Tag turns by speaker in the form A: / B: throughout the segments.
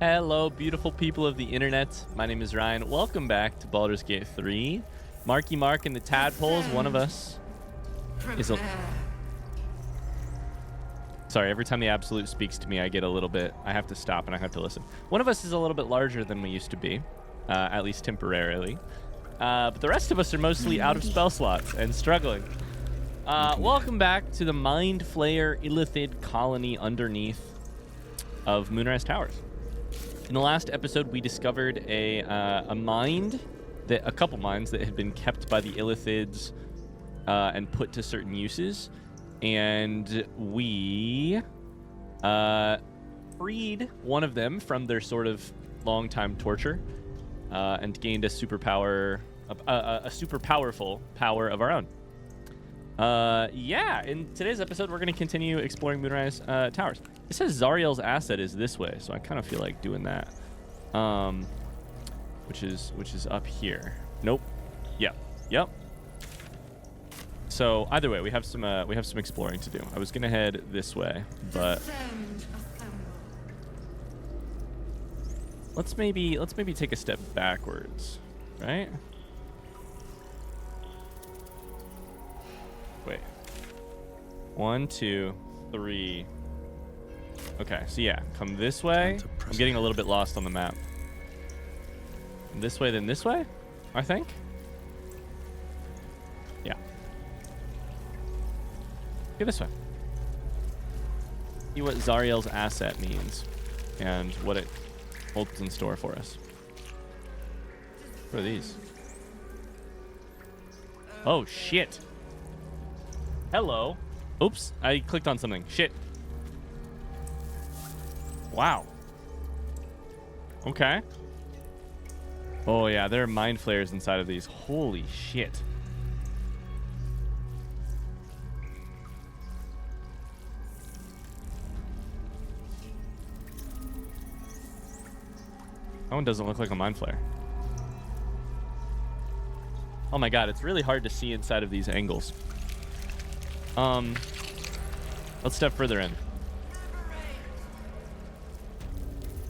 A: Hello, beautiful people of the internet. My name is Ryan. Welcome back to Baldur's Gate 3. Marky Mark and the Tadpoles, one of us is a... Sorry, every time the Absolute speaks to me, I get a little bit... I have to stop and I have to listen. One of us is a little bit larger than we used to be, at least temporarily. But the rest of us are mostly out of spell slots and struggling. Welcome back to the Mind Flayer Illithid colony underneath of Moonrise Towers. In the last episode, we discovered a couple mines that had been kept by the Illithids and put to certain uses, and we freed one of them from their sort of long-time torture and gained a super powerful power of our own. In today's episode, we're going to continue exploring Moonrise Towers. It says Zariel's asset is this way, so I kind of feel like doing that. Which is up here. Nope. Yep. So either way, we have some exploring to do. I was gonna head this way, but let's maybe take a step backwards, right? Wait. 1, 2, 3. Okay, so yeah, come this way. I'm getting a little bit lost on the map. This way, then this way, I think. Yeah. Go this way. See what Zariel's asset means and what it holds in store for us. What are these? Oh, shit. Hello. Oops, I clicked on something. Shit. Wow. Okay. Oh, yeah, there are mind flayers inside of these. Holy shit. That one doesn't look like a mind flayer. Oh my god, it's really hard to see inside of these angles. Let's step further in.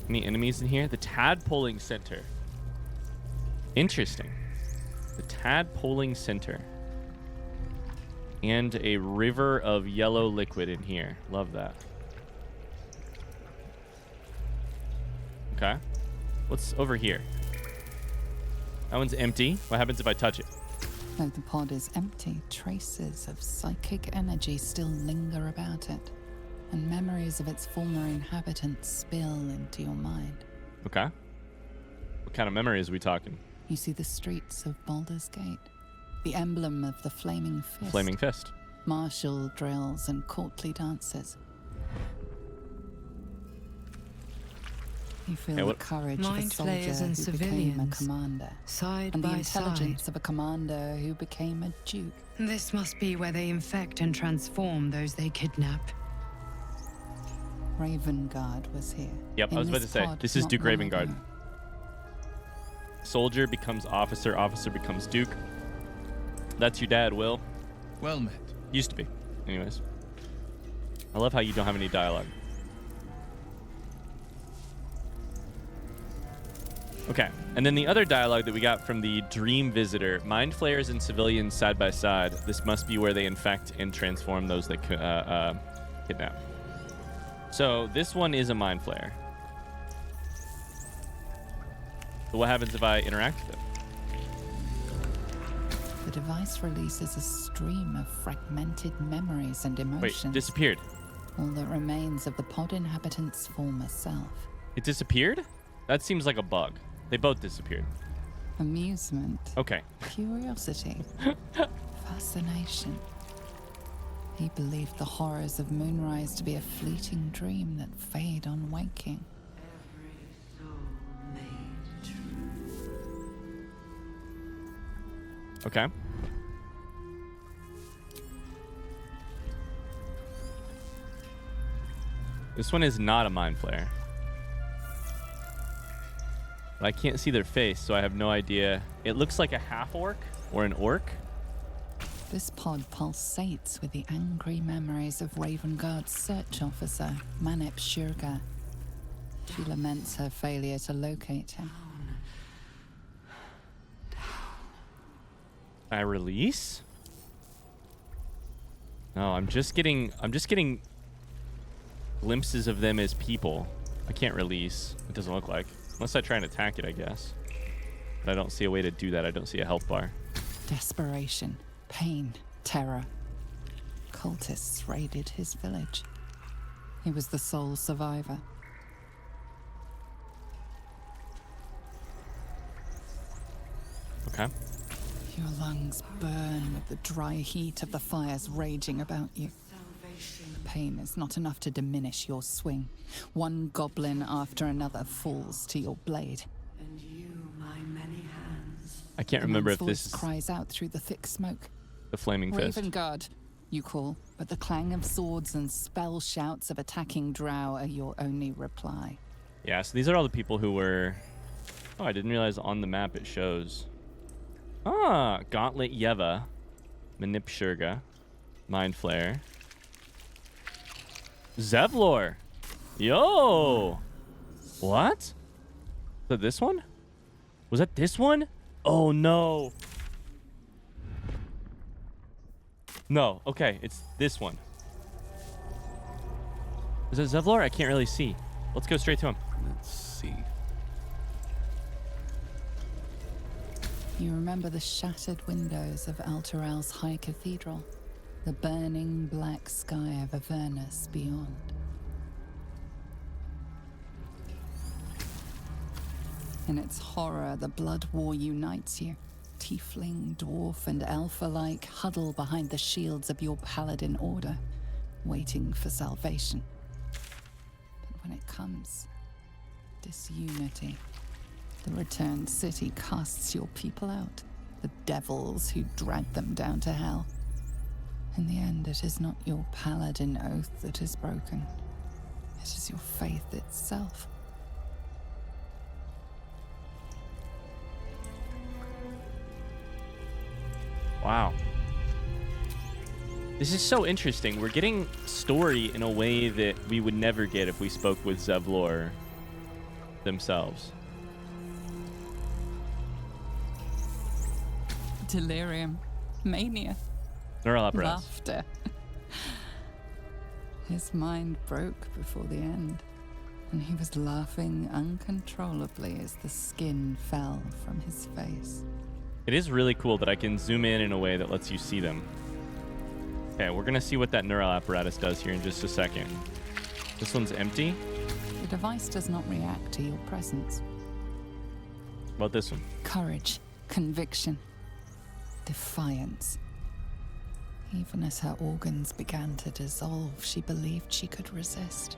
A: Any enemies in here? The Tadpoling Center. Interesting. The Tadpoling Center. And a river of yellow liquid in here. Love that. Okay. What's over here? That one's empty. What happens if I touch it?
B: Though the pod is empty, traces of psychic energy still linger about it, and memories of its former inhabitants spill into your mind.
A: Okay. What kind of memories are we talking?
B: You see the streets of Baldur's Gate, the emblem of the Flaming Fist.
A: Flaming Fist.
B: Martial drills and courtly dances. You feel the courage of a soldier who became a commander,
C: side
B: and the
C: by
B: intelligence
C: side
B: of a commander who became a duke.
C: This must be where they infect and transform those they kidnap.
B: Ravengard was here.
A: Yep, I was about to say, this is Duke Ravengard. Soldier becomes officer, officer becomes duke. That's your dad, Will.
D: Well met.
A: Used to be. Anyways. I love how you don't have any dialogue. Okay, and then the other dialogue that we got from the Dream Visitor, Mind Flayers and civilians side by side. This must be where they infect and transform those that kidnap. So this one is a Mind Flayer. So what happens if I interact with it?
B: The device releases a stream of fragmented memories and emotions.
A: Wait, disappeared.
B: All that remains of the pod inhabitant's former self.
A: It disappeared? That seems like a bug. They both disappeared.
B: Amusement.
A: Okay.
B: Curiosity. Fascination. He believed the horrors of Moonrise to be a fleeting dream that fade on waking.
A: Okay. This one is not a Mind Flayer. But I can't see their face, so I have no idea. It looks like a half-orc or an orc.
B: This pod pulsates with the angry memories of Ravengard's search officer, Manip Shurga. She laments her failure to locate him.
A: I release? No, I'm just getting glimpses of them as people. I can't release. It doesn't look like. Unless I try and attack it, I guess. But I don't see a way to do that. I don't see a health bar.
B: Desperation, pain, terror. Cultists raided his village. He was the sole survivor.
A: Okay.
B: Your lungs burn with the dry heat of the fires raging about you. The pain is not enough to diminish your swing. One goblin after another falls to your blade.
D: And you, my many hands.
A: I can't
B: The
A: remember
B: man's
A: if this
B: voice
A: is
B: cries out through the thick smoke.
A: the flaming fist.
B: Raven Guard, you call, but the clang of swords and spell shouts of attacking drow are your only reply.
A: Yeah, so these are all the people who were... Oh, I didn't realize on the map it shows. Ah, Gauntlet Yeva, Manip Shurga, Mind Flare, Zevlor. Yo! What? Is that this one? Was that this one? Oh, no. No, okay, it's this one. Is it Zevlor? I can't really see. Let's go straight to him.
E: Let's see.
B: You remember the shattered windows of Alteral's High Cathedral, the burning black sky of Avernus beyond. In its horror, the blood war unites you. Tiefling, dwarf, and elf alike huddle behind the shields of your paladin order, waiting for salvation. But when it comes, disunity. The returned city casts your people out, the devils who drag them down to hell. In the end, it is not your paladin oath that is broken. It is your faith itself.
A: Wow. This is so interesting. We're getting story in a way that we would never get if we spoke with Zevlor themselves.
B: Delirium, mania,
A: Neural apparatus.
B: laughter. His mind broke before the end, and he was laughing uncontrollably as the skin fell from his face.
A: It is really cool that I can zoom in a way that lets you see them. Okay, we're going to see what that neural apparatus does here in just a second. This one's empty.
B: The device does not react to your presence.
A: What about this one?
B: Courage, conviction, defiance. Even as her organs began to dissolve, she believed she could resist.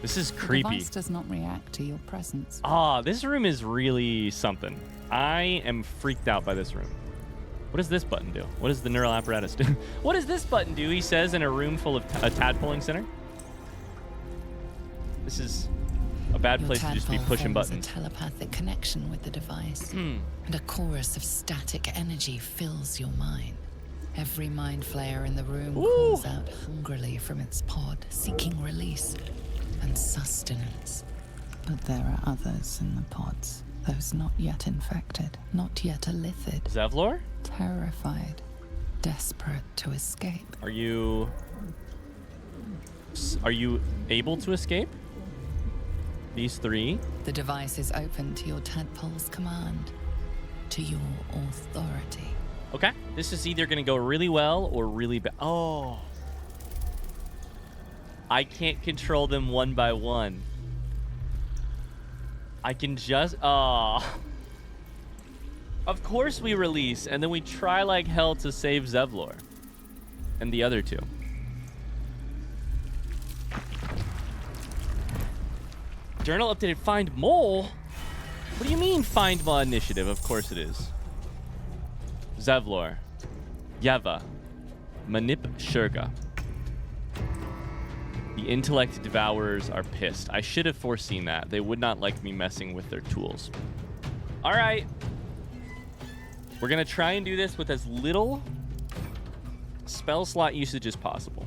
A: This is
B: The
A: creepy.
B: device does not react to your presence.
A: Ah, this room is really something. I am freaked out by this room. What does this button do? What does the neural apparatus do? What does this button do, he says, in a room full of a tadpoling center? This is a bad
B: Your
A: place to just be
B: tadpole
A: pushing
B: forms
A: buttons.
B: a telepathic connection with the device, and a chorus of static energy fills your mind. Every mind flayer in the room calls out hungrily from its pod, seeking release and sustenance. But there are others in the pods, those not yet infected, not yet elithid,
A: Zevlor?
B: terrified, desperate to escape.
A: Are you able to escape? These three?
B: The device is open to your tadpole's command, to your authority.
A: Okay. This is either going to go really well or really bad. Oh. I can't control them one by one. I can just... Oh. Of course we release, and then we try like hell to save Zevlor. And the other two. Journal updated find mole? What do you mean find mole initiative? Of course it is. Zevlor. Yeva. Manip Shurga. The intellect devourers are pissed. I should have foreseen that. They would not like me messing with their tools. All right. We're going to try and do this with as little spell slot usage is possible.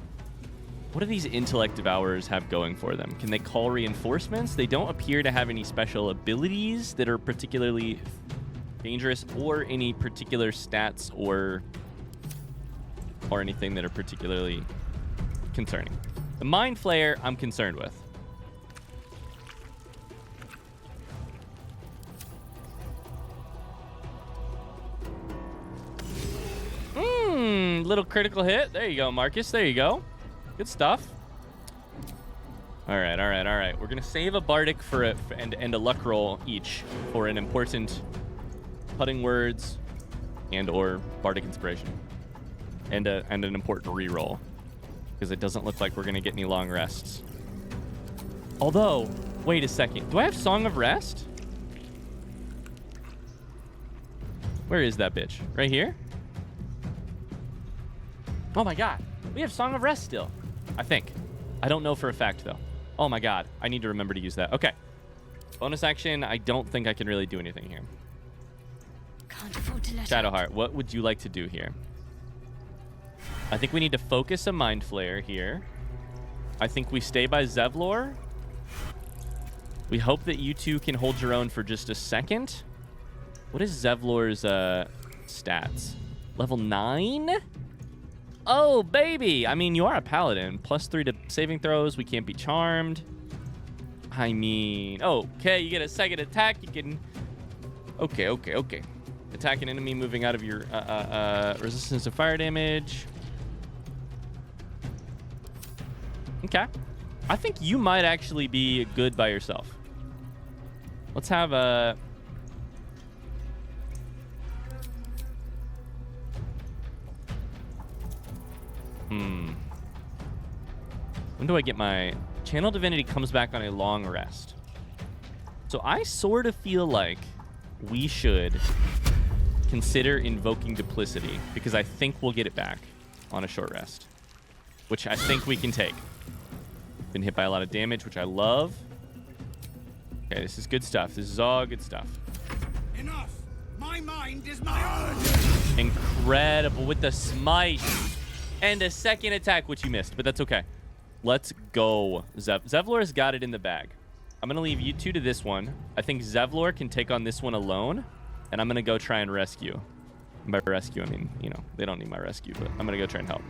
A: What do these intellect devourers have going for them? Can they call reinforcements? They don't appear to have any special abilities that are particularly dangerous, or any particular stats or anything that are particularly concerning. The Mind Flayer I'm concerned with. Little critical hit. There you go, Marcus. There you go. Good stuff. All right. We're going to save a Bardic and a luck roll each for an important putting words and or Bardic inspiration. And an important reroll. Because it doesn't look like we're going to get any long rests. Although, wait a second. Do I have Song of Rest? Where is that bitch? Right here? Oh my god. We have Song of Rest still. I think. I don't know for a fact, though. Oh my god. I need to remember to use that. Okay. Bonus action. I don't think I can really do anything here. Shadowheart, what would you like to do here? I think we need to focus a Mind Flayer here. I think we stay by Zevlor. We hope that you two can hold your own for just a second. What is Zevlor's stats? Level 9? Oh, baby! I mean, you are a paladin. +3 to saving throws. We can't be charmed. I mean... Okay, you get a second attack. You can... Okay. Attack an enemy moving out of your resistance to fire damage. Okay. I think you might actually be good by yourself. Let's have a... When do I get my... Channel Divinity comes back on a long rest. So I sort of feel like we should consider invoking Duplicity, because I think we'll get it back on a short rest, which I think we can take. Been hit by a lot of damage, which I love. Okay, this is good stuff. This is all good stuff.
E: Enough! My mind is my own!
A: Incredible with the smite and a second attack, which you missed, but that's okay. Let's go. Zevlor's got it in the bag. I'm going to leave you two to this one. I think Zevlor can take on this one alone, and I'm going to go try and rescue. And by rescue, I mean, you know, they don't need my rescue, but I'm going to go try and help.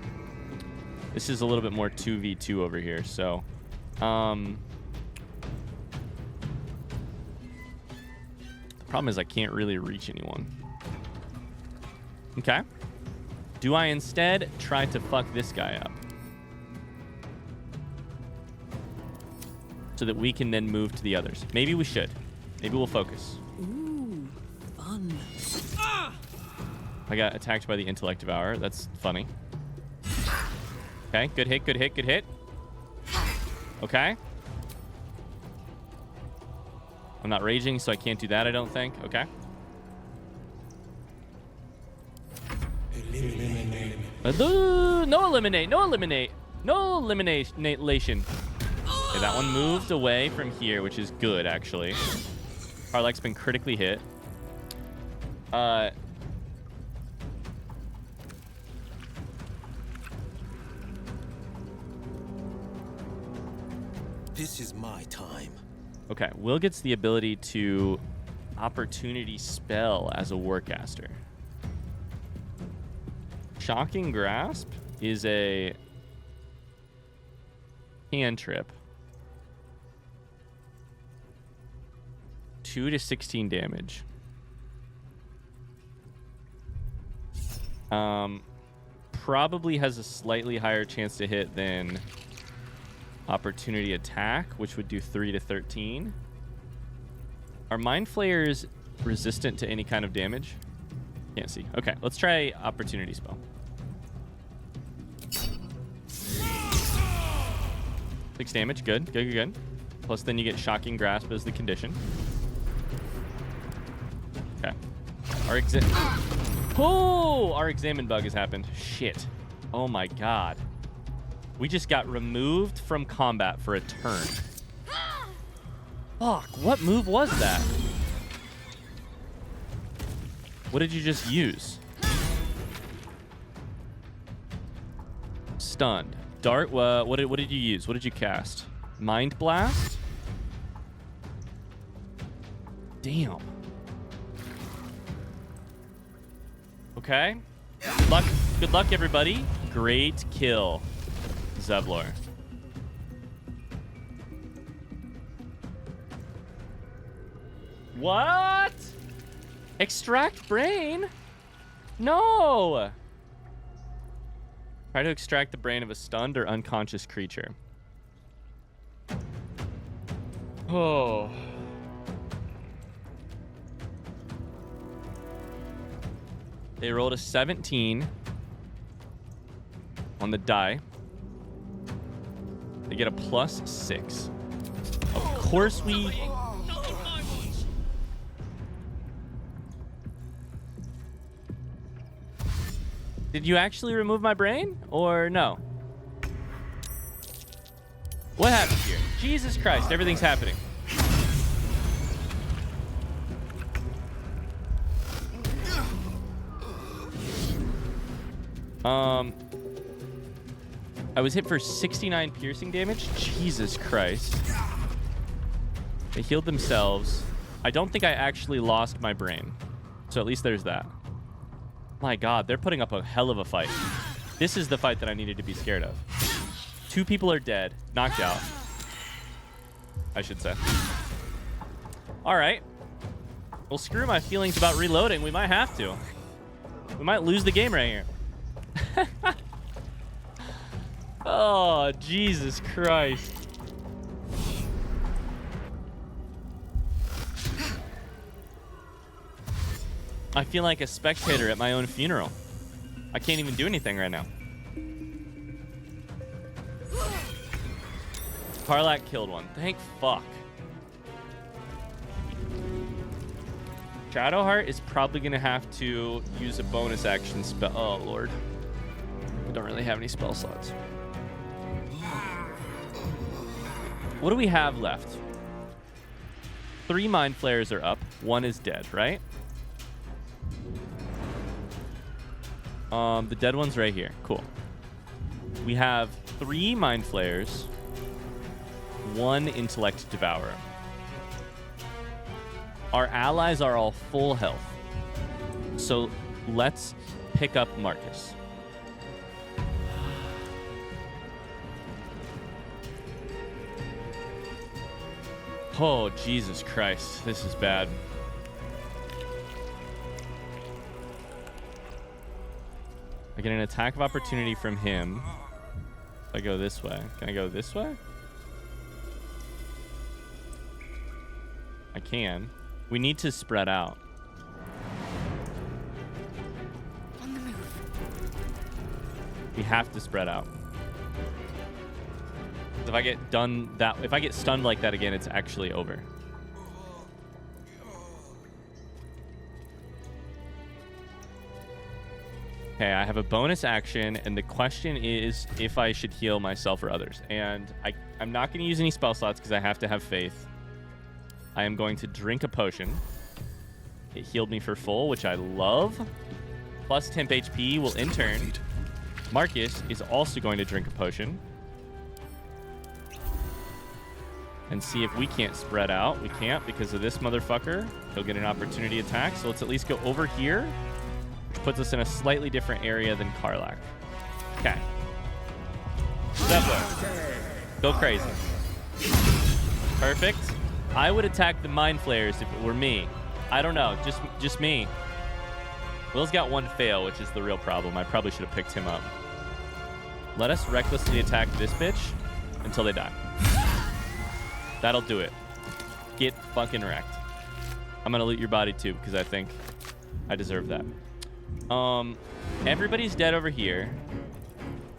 A: This is a little bit more 2v2 over here, so... The problem is I can't really reach anyone. Okay. Do I instead try to fuck this guy up? So that we can then move to the others. Maybe we should. Maybe we'll focus.
B: Ooh, fun.
A: I got attacked by the Intellect Devourer. That's funny. Okay, good hit. Okay. I'm not raging, so I can't do that, I don't think. Okay. No elimination. Okay, that one moved away from here, which is good, actually. Harlek's been critically hit.
E: This is my time.
A: Okay, Will gets the ability to opportunity spell as a Warcaster. Shocking Grasp is a cantrip. 2 to 16 damage. Probably has a slightly higher chance to hit than opportunity attack, which would do 3 to 13. Are Mind Flayers resistant to any kind of damage? Can't see. Okay, let's try opportunity spell. 6 damage. Good. Plus then you get Shocking Grasp as the condition. Okay. Our Examine Bug has happened. Shit. Oh my god. We just got removed from combat for a turn. Fuck, what move was that? What did you just use? stunned. Dart, what did you use? What did you cast? Mind Blast? Damn. Okay. Good luck, everybody. Great kill, Zevlor. What? Extract brain? No. Try to extract the brain of a stunned or unconscious creature. Oh. They rolled a 17 on the die. They get a +6. Of course we... Did you actually remove my brain or no? What happened here? Jesus Christ, everything's happening. I was hit for 69 piercing damage. Jesus Christ. They healed themselves. I don't think I actually lost my brain. So at least there's that. My God, they're putting up a hell of a fight. This is the fight that I needed to be scared of. 2 people are dead, knocked out, I should say. All right. Well, screw my feelings about reloading. We might have to. We might lose the game right here. Oh, Jesus Christ. I feel like a spectator at my own funeral. I can't even do anything right now. Karlak killed one. Thank fuck. Shadowheart is probably going to have to use a bonus action spell. Oh, Lord. I don't really have any spell slots. What do we have left? 3 Mind Flayers are up. 1 is dead, right? The dead one's right here. Cool. We have 3 Mind Flayers, 1 Intellect Devourer. Our allies are all full health. So let's pick up Marcus. Oh, Jesus Christ. This is bad. I get an attack of opportunity from him. If I go this way. Can I go this way? I can. We need to spread out.
C: On the move.
A: We have to spread out. If I get if I get stunned like that again, it's actually over. Okay, I have a bonus action, and the question is if I should heal myself or others. And I'm not going to use any spell slots because I have to have faith. I am going to drink a potion. It healed me for full, which I love. Plus temp HP will in turn. Marcus is also going to drink a potion. And see if we can't spread out. We can't because of this motherfucker. He'll get an opportunity attack. So let's at least go over here, which puts us in a slightly different area than Karlak. Okay. Zevlor. Go crazy. Perfect. I would attack the Mind Flayers if it were me. I don't know. Just me. Will's got 1 fail, which is the real problem. I probably should have picked him up. Let us recklessly attack this bitch until they die. That'll do it. Get fucking wrecked. I'm gonna loot your body too because I think I deserve that. Everybody's dead over here.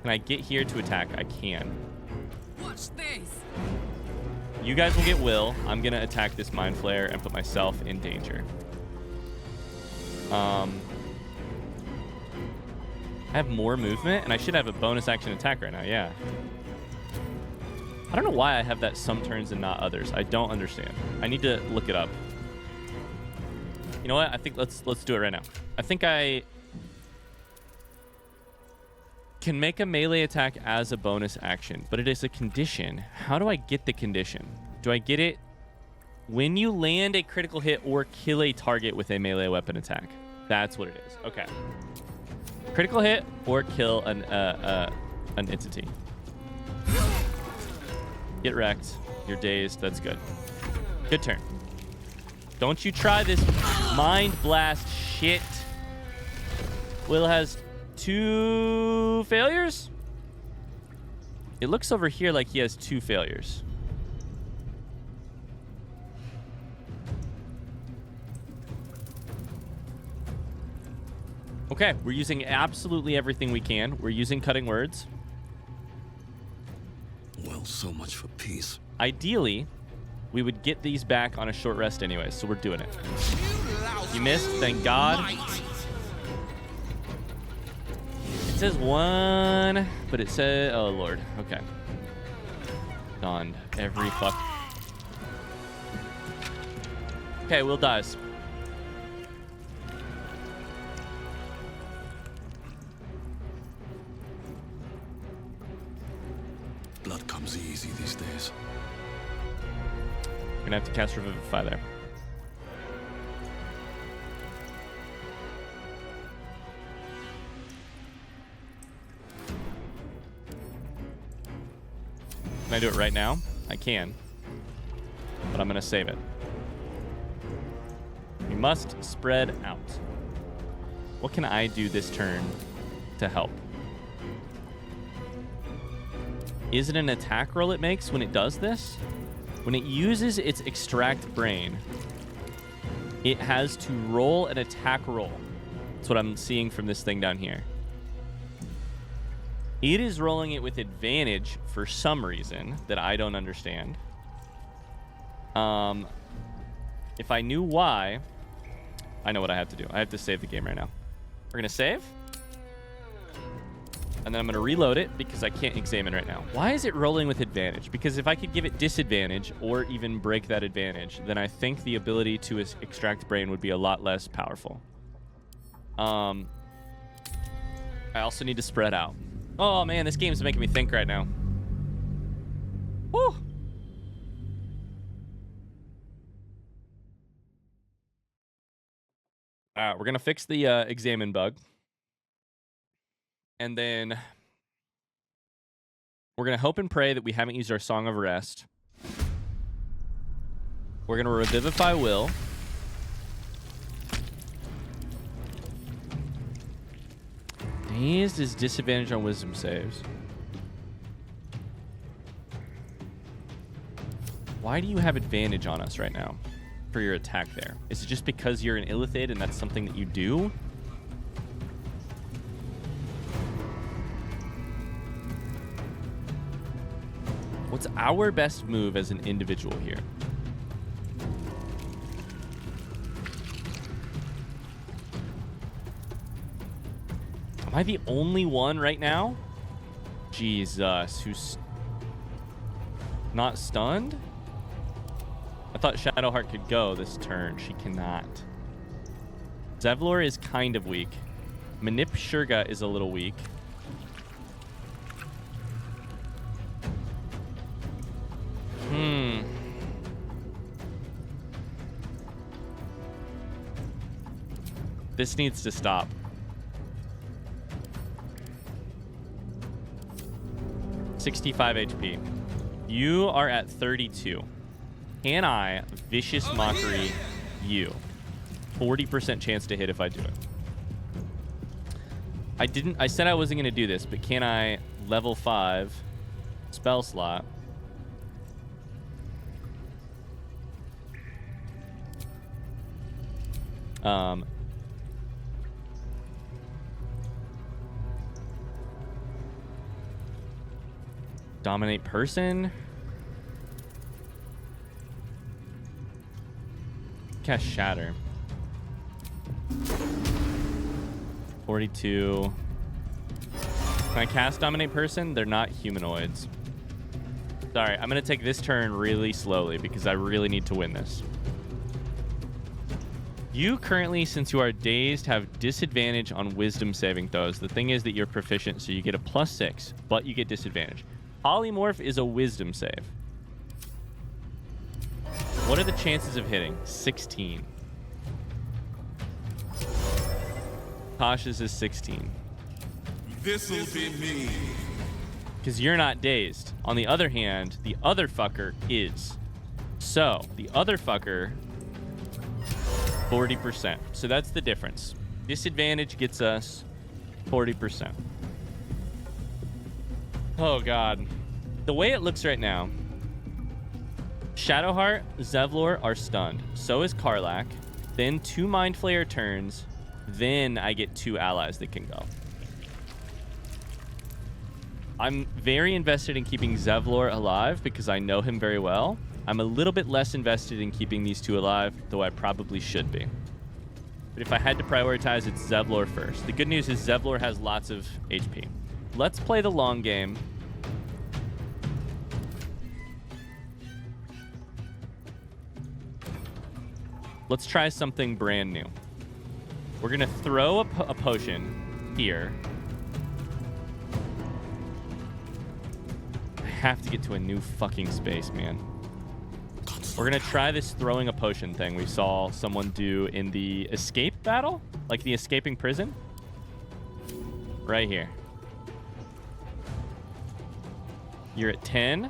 A: Can I get here to attack? I can.
C: Watch this.
A: You guys will get Will. I'm gonna attack this Mind Flayer and put myself in danger. I have more movement and I should have a bonus action attack right now. Yeah. I don't know why I have that some turns and not others. I don't understand. I need to look it up. You know what? I think let's do it right now. I think can make a melee attack as a bonus action, but it is a condition. How do I get the condition? Do I get it when you land a critical hit or kill a target with a melee weapon attack? That's what it is. Okay. Critical hit or kill an entity. Get wrecked. You're dazed. That's good. Good turn. Don't you try this mind blast shit. Will has 2 failures? It looks over here like he has 2 failures. Okay, we're using absolutely everything we can. We're using cutting words.
F: Well, so much for peace.
A: Ideally, we would get these back on a short rest anyway, so we're doing it. You missed, thank God. It says 1, but it says, oh Lord, okay. Donned every fuck. Okay, Will dies.
F: Blood comes easy these days.
A: We're gonna have to cast Revivify there. Can I do it right now? I can. But I'm gonna save it. We must spread out. What can I do this turn to help? Is it an attack roll it makes when it does this? When it uses its extract brain, it has to roll an attack roll. That's what I'm seeing from this thing down here. It is rolling it with advantage for some reason that I don't understand. If I knew why, I know what I have to do. I have to save the game right now. We're gonna save. And then I'm going to reload it because I can't examine right now. Why is it rolling with advantage? Because if I could give it disadvantage or even break that advantage, then I think the ability to extract brain would be a lot less powerful. I also need to spread out. Oh man, this game's making me think right now. Woo! We're going to fix the examine bug. And then we're going to hope and pray that we haven't used our Song of Rest. We're going to Revivify Will. Dazed is disadvantage on wisdom saves. Why do you have advantage on us right now for your attack there? Is it just because you're an Illithid and that's something that you do? What's our best move as an individual here? Am I the only one right now? Jesus, who's not stunned? I thought Shadowheart could go this turn. She cannot. Zevlor is kind of weak. Manip Shurga is a little weak. This needs to stop. $65 HP. You are at 32. Can I Vicious Mockery you? 40% chance to hit if I do it. I said I wasn't going to do this, but can I level 5 spell slot? Dominate person. Cast Shatter. 42. Can I cast Dominate person? They're not humanoids. Sorry, I'm going to take this turn really slowly because I really need to win this. You currently, since you are dazed, have disadvantage on wisdom saving throws. The thing is that you're proficient, so you get a +6, but you get disadvantage. Polymorph is a wisdom save. What are the chances of hitting? 16. Tasha's is 16.
F: This'll be me.
A: Because you're not dazed. On the other hand, the other fucker is. So, the other fucker, 40%. So that's the difference. Disadvantage gets us 40%. Oh, God. The way it looks right now, Shadowheart, Zevlor are stunned. So is Karlach. Then 2 Mind Flayer turns. Then I get 2 allies that can go. I'm very invested in keeping Zevlor alive because I know him very well. I'm a little bit less invested in keeping these 2 alive, though I probably should be. But if I had to prioritize, it's Zevlor first. The good news is Zevlor has lots of HP. Let's play the long game. Let's try something brand new. We're going to throw a potion here. I have to get to a new fucking space, man. We're going to try this throwing a potion thing we saw someone do in the escape battle, like the escaping prison. Right here. You're at 10.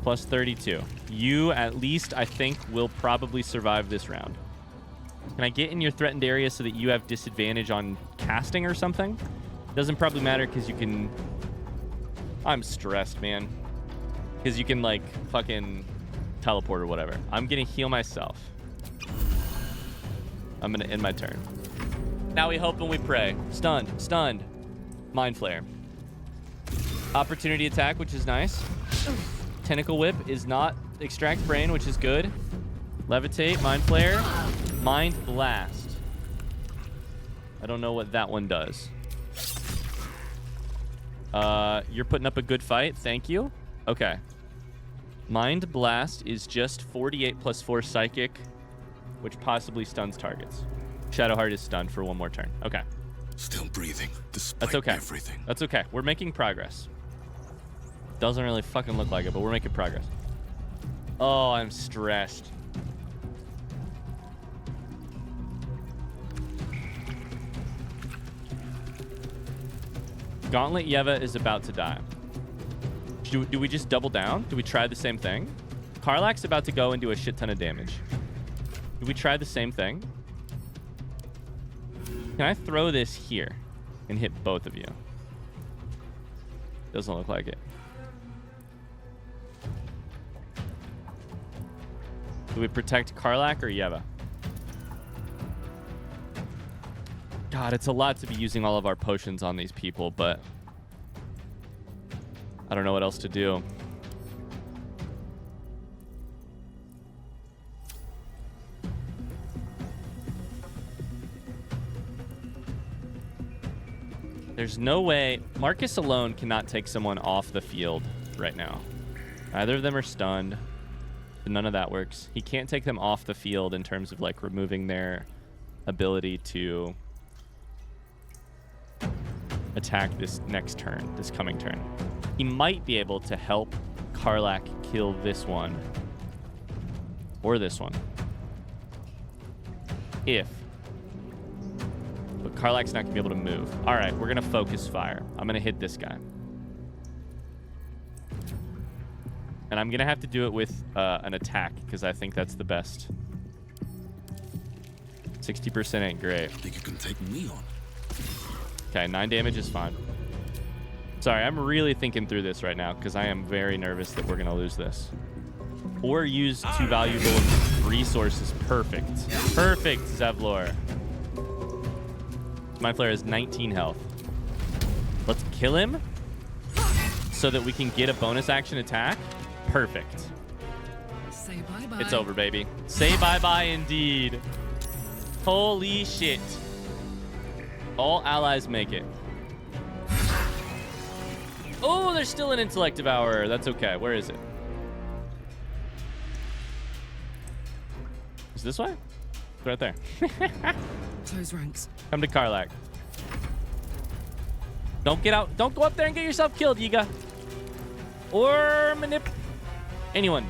A: Plus 32. You, at least, I think, will probably survive this round. Can I get in your threatened area so that you have disadvantage on casting or something? Doesn't probably matter because you can... I'm stressed, man. Because you can, like, fucking teleport or whatever. I'm going to heal myself. I'm going to end my turn. Now we hope and we pray. Stunned. Stunned. Mind Flayer. Opportunity attack, which is nice. Tentacle Whip is not Extract Brain, which is good. Levitate, Mind Flayer, Mind Blast. I don't know what that one does. You're putting up a good fight. Thank you. Okay. Mind Blast is just 48 plus 4 Psychic, which possibly stuns targets. Shadowheart is stunned for 1 more turn. Okay.
F: Still breathing, despite
A: That's okay.
F: everything.
A: That's okay. We're making progress. Doesn't really fucking look like it, but we're making progress. Oh, I'm stressed. Gauntlet Yeva is about to die. Do we just double down? Do we try the same thing? Karlach's about to go and do a shit ton of damage. Do we try the same thing? Can I throw this here and hit both of you? Doesn't look like it. Do we protect Karlach or Yeva? God, it's a lot to be using all of our potions on these people, but I don't know what else to do. There's no way. Marcus alone cannot take someone off the field right now. Neither of them are stunned. None of that works. He can't take them off the field in terms of like removing their ability to attack this next turn, this coming turn. He might be able to help Karlach kill this one or this one. But Karlach's not gonna be able to move. All right, we're gonna focus fire. I'm gonna hit this guy. And I'm going to have to do it with an attack because I think that's the best. 60% ain't great.
F: Think you can take me on?
A: Okay, 9 damage is fine. Sorry, I'm really thinking through this right now because I am very nervous that we're going to lose this. Or use 2 valuable resources. Perfect. Perfect, Zevlor. My flare has 19 health. Let's kill him so that we can get a bonus action attack. Perfect.
C: Say bye-bye.
A: It's over, baby. Say bye-bye indeed. Holy shit. All allies make it. Oh, there's still an intellect devourer. That's okay. Where is it? Is this way? It's right there.
C: Close ranks.
A: Come to Karlak. Don't get out. Don't go up there and get yourself killed, Yiga. Or anyone.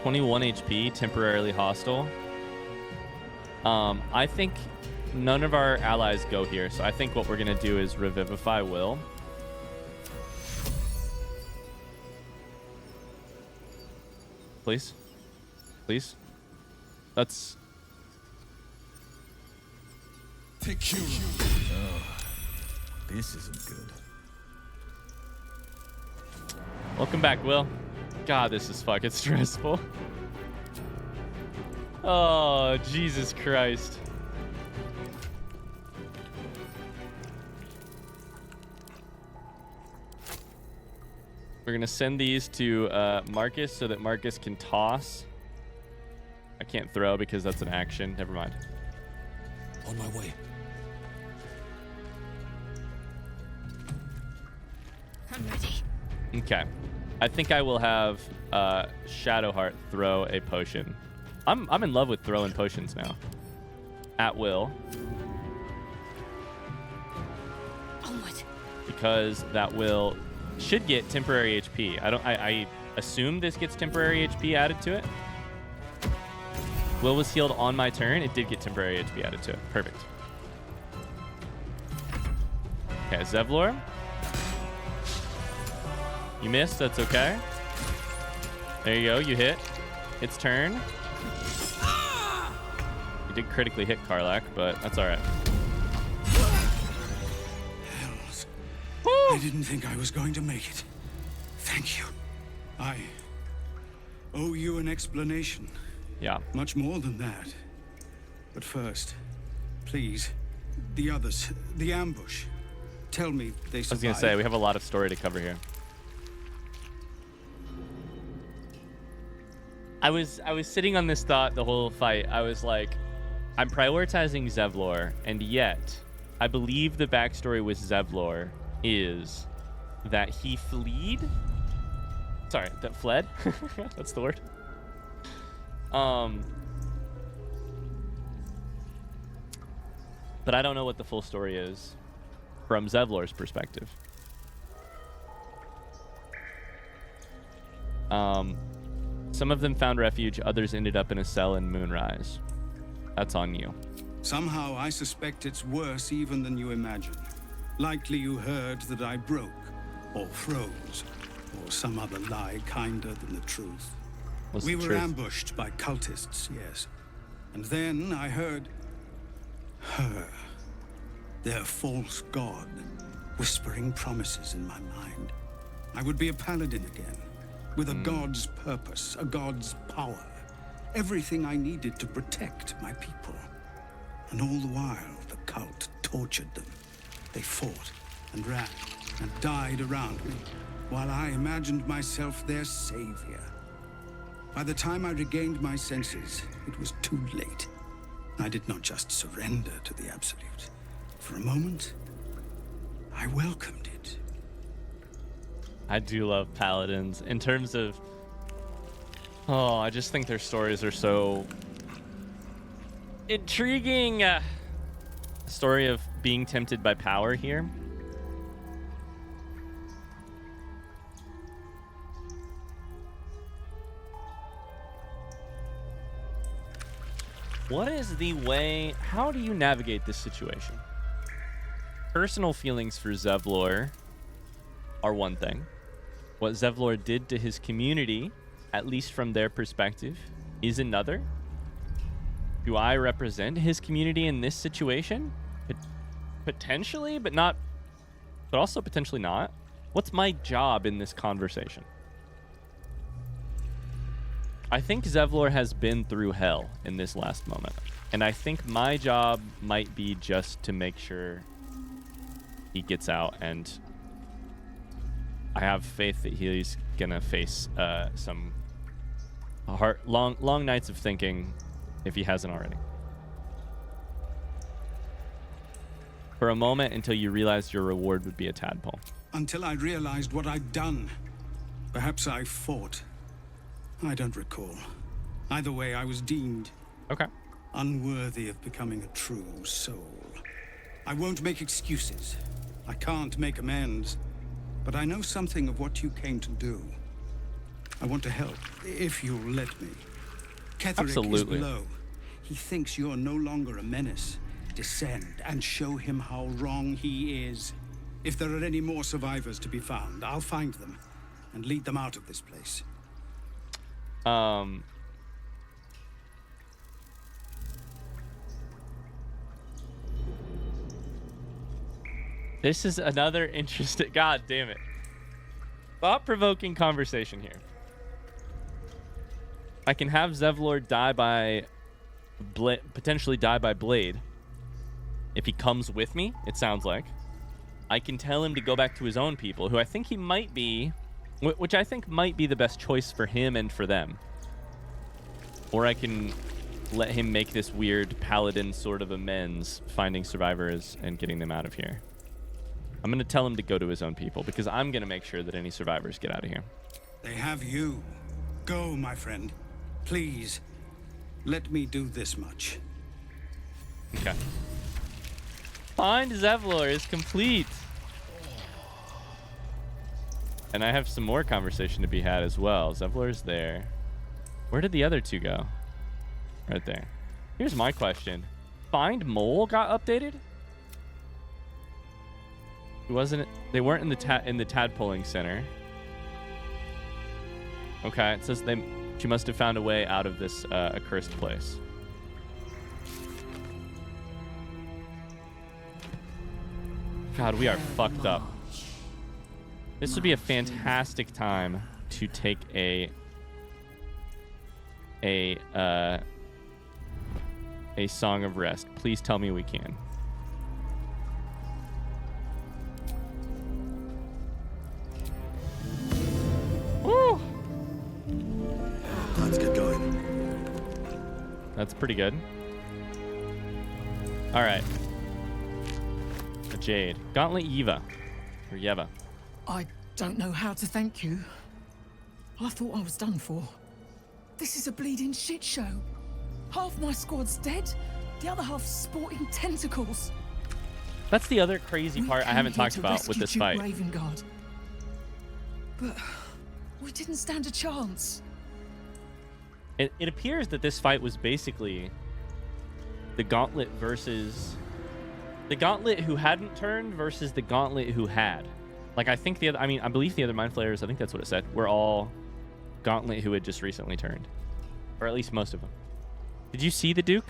A: (21 HP, temporarily hostile. I think none of our allies go here, so I think what we're gonna do is revivify Will. Please, please. Let's.
F: Take you.
G: This isn't good.
A: Welcome back, Will. God, this is fucking stressful. Oh, Jesus Christ. We're gonna send these to Marcus so that Marcus can toss. I can't throw because that's an action. Never mind.
F: On my way.
C: I'm ready.
A: Okay. I think I will have Shadowheart throw a potion. I'm in love with throwing potions now. At will.
C: Onward.
A: Because that will should get temporary HP. I assume this gets temporary HP added to it. Will was healed on my turn. It did get temporary HP added to it. Perfect. Okay, Zevlor. You missed. That's okay. There you go. You hit. Its turn. You did critically hit Karlak, but that's all right.
E: Hells. I didn't think I was going to make it. Thank you. I owe you an explanation.
A: Yeah.
E: Much more than that. But first, please, the others, the ambush. Tell me they survived.
A: I was gonna say we have a lot of story to cover here. I was sitting on this thought the whole fight. I was like, I'm prioritizing Zevlor, and yet I believe the backstory with Zevlor is that he fled. Sorry, that fled. That's the word. But I don't know what the full story is from Zevlor's perspective. Some of them found refuge, others ended up in a cell in Moonrise. That's on you.
E: Somehow I suspect it's worse even than you imagine. Likely you heard that I broke, or froze, or some other lie kinder than the truth.
A: What's
E: We
A: the
E: were
A: truth?
E: ambushed by cultists, yes. And then I heard her, their false god, whispering promises in my mind. I would be a paladin again, with a god's purpose, a god's power. Everything I needed to protect my people. And all the while, the cult tortured them. They fought and ran and died around me, while I imagined myself their savior. By the time I regained my senses, it was too late. I did not just surrender to the Absolute. For a moment, I welcomed it.
A: I do love paladins in terms of. Oh, I just think their stories are so intriguing. Story of being tempted by power here. What is the way? How do you navigate this situation? Personal feelings for Zevlor are one thing. What Zevlor did to his community, at least from their perspective, is another. Do I represent his community in this situation? Potentially, but also potentially not. What's my job in this conversation? I think Zevlor has been through hell in this last moment. And I think my job might be just to make sure he gets out, and I have faith that he's gonna face some long nights of thinking if he hasn't already. For a moment until you realized your reward would be a tadpole.
E: Until I realized what I'd done. Perhaps I fought. I don't recall. Either way, I was deemed
A: Okay.
E: unworthy of becoming a true soul. I won't make excuses. I can't make amends. But I know something of what you came to do. I want to help, if you'll let me. Ketherick is
A: Absolutely.
E: below. He thinks you're no longer a menace. Descend and show him how wrong he is. If there are any more survivors to be found, I'll find them and lead them out of this place.
A: This is another interesting... God damn it. Thought-provoking conversation here. I can have Zevlor die by... potentially die by blade. If he comes with me, it sounds like. I can tell him to go back to his own people, who I think he might be... which I think might be the best choice for him and for them. Or I can let him make this weird paladin sort of amends, finding survivors and getting them out of here. I'm going to tell him to go to his own people, because I'm going to make sure that any survivors get out of here.
E: They have you. Go, my friend. Please, let me do this much.
A: Okay. Find Zevlor is complete. And I have some more conversation to be had as well. Zevlor's there. Where did the other two go? Right there. Here's my question. Find Mole got updated? They weren't in the tadpoling center. Okay, it says she must have found a way out of this accursed place. God, we are fucked up. This would be a fantastic time to take a song of rest. Please tell me we can. Woo!
F: Let's get going.
A: That's pretty good. All right. A Jade. Gauntlet Yeva. Or Yeva.
G: I don't know how to thank you. I thought I was done for. This is a bleeding shit show. Half my squad's dead, the other half sporting tentacles.
A: That's the other crazy
G: We
A: part I
G: came
A: haven't
G: here
A: talked
G: to
A: about with
G: rescue
A: this
G: Duke
A: fight.
G: Ravengard. But we didn't stand a chance.
A: It appears that this fight was basically the Gauntlet versus the Gauntlet who hadn't turned versus the Gauntlet who had. Like, I believe the other Mind Flayers, I think that's what it said, were all Gauntlet who had just recently turned. Or at least most of them. Did you see the Duke?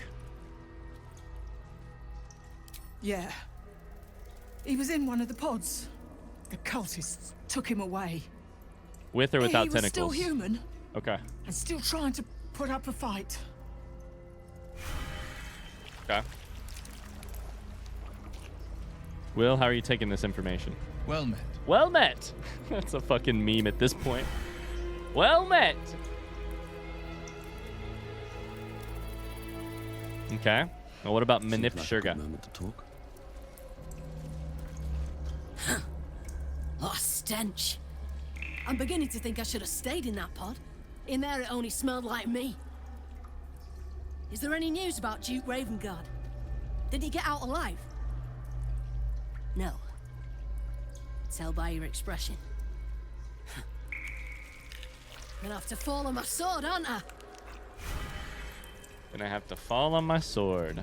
G: Yeah. He was in one of the pods. The cultists took him away.
A: With or without
G: he was
A: tentacles?
G: still human
A: Okay.
G: and still trying to put up a fight.
A: Okay. Will, how are you taking this information?
F: Well met.
A: Well met! That's a fucking meme at this point. Well met! Okay. Well, what about Manip
F: Seems like a
A: Sugar?
F: good moment to talk.
H: Oh, stench. I'm beginning to think I should have stayed in that pod. In there it only smelled like me. Is there any news about Duke Ravengard? Did he get out alive? No. Tell by your expression. Gonna have to fall on my sword, aren't I?
A: Gonna have to fall on my sword.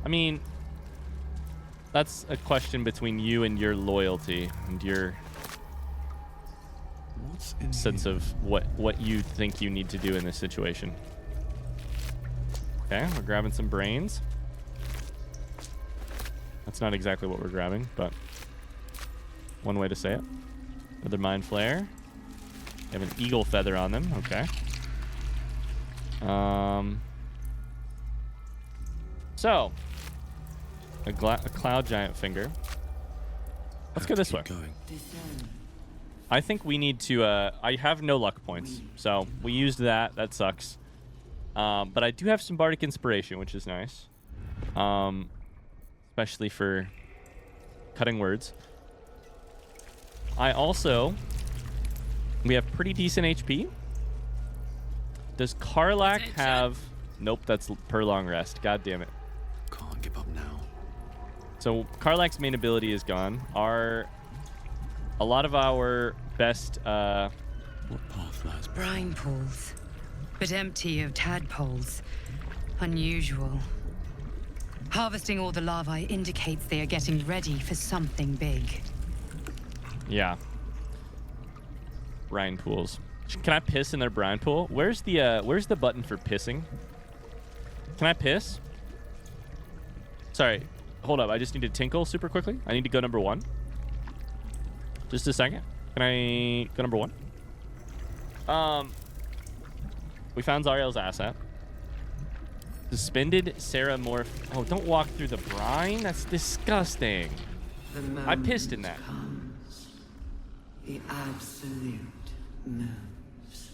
A: I mean, that's a question between you and your loyalty and your
F: What's in
A: sense
F: here?
A: of what you think you need to do in this situation. Okay, we're grabbing some brains. That's not exactly what we're grabbing, but one way to say it. Another Mind Flare. They have an eagle feather on them. Okay. So, a cloud giant finger. Let's go this way.
F: Keep going.
A: I think we need to, I have no luck points, so we used that. That sucks. But I do have some Bardic Inspiration, which is nice. especially for cutting words. We have pretty decent HP. Does Karlak have... Nope, that's per long rest. God damn it.
F: Can't give up now.
A: So Karlak's main ability is gone. A lot of our best...
F: What path lies?
C: Brine pools, but empty of tadpoles. Unusual. Harvesting all the larvae indicates they are getting ready for something big.
A: Yeah. Brine pools. Can I piss in their brine pool? Where's the button for pissing? Can I piss? Sorry. Hold up. I just need to tinkle super quickly. I need to go number 1. Just a second. Can I go number 1? We found Zariel's asset. Suspended Ceramorph. Oh, don't walk through the brine. That's disgusting. I pissed in that.
D: The absolute moves.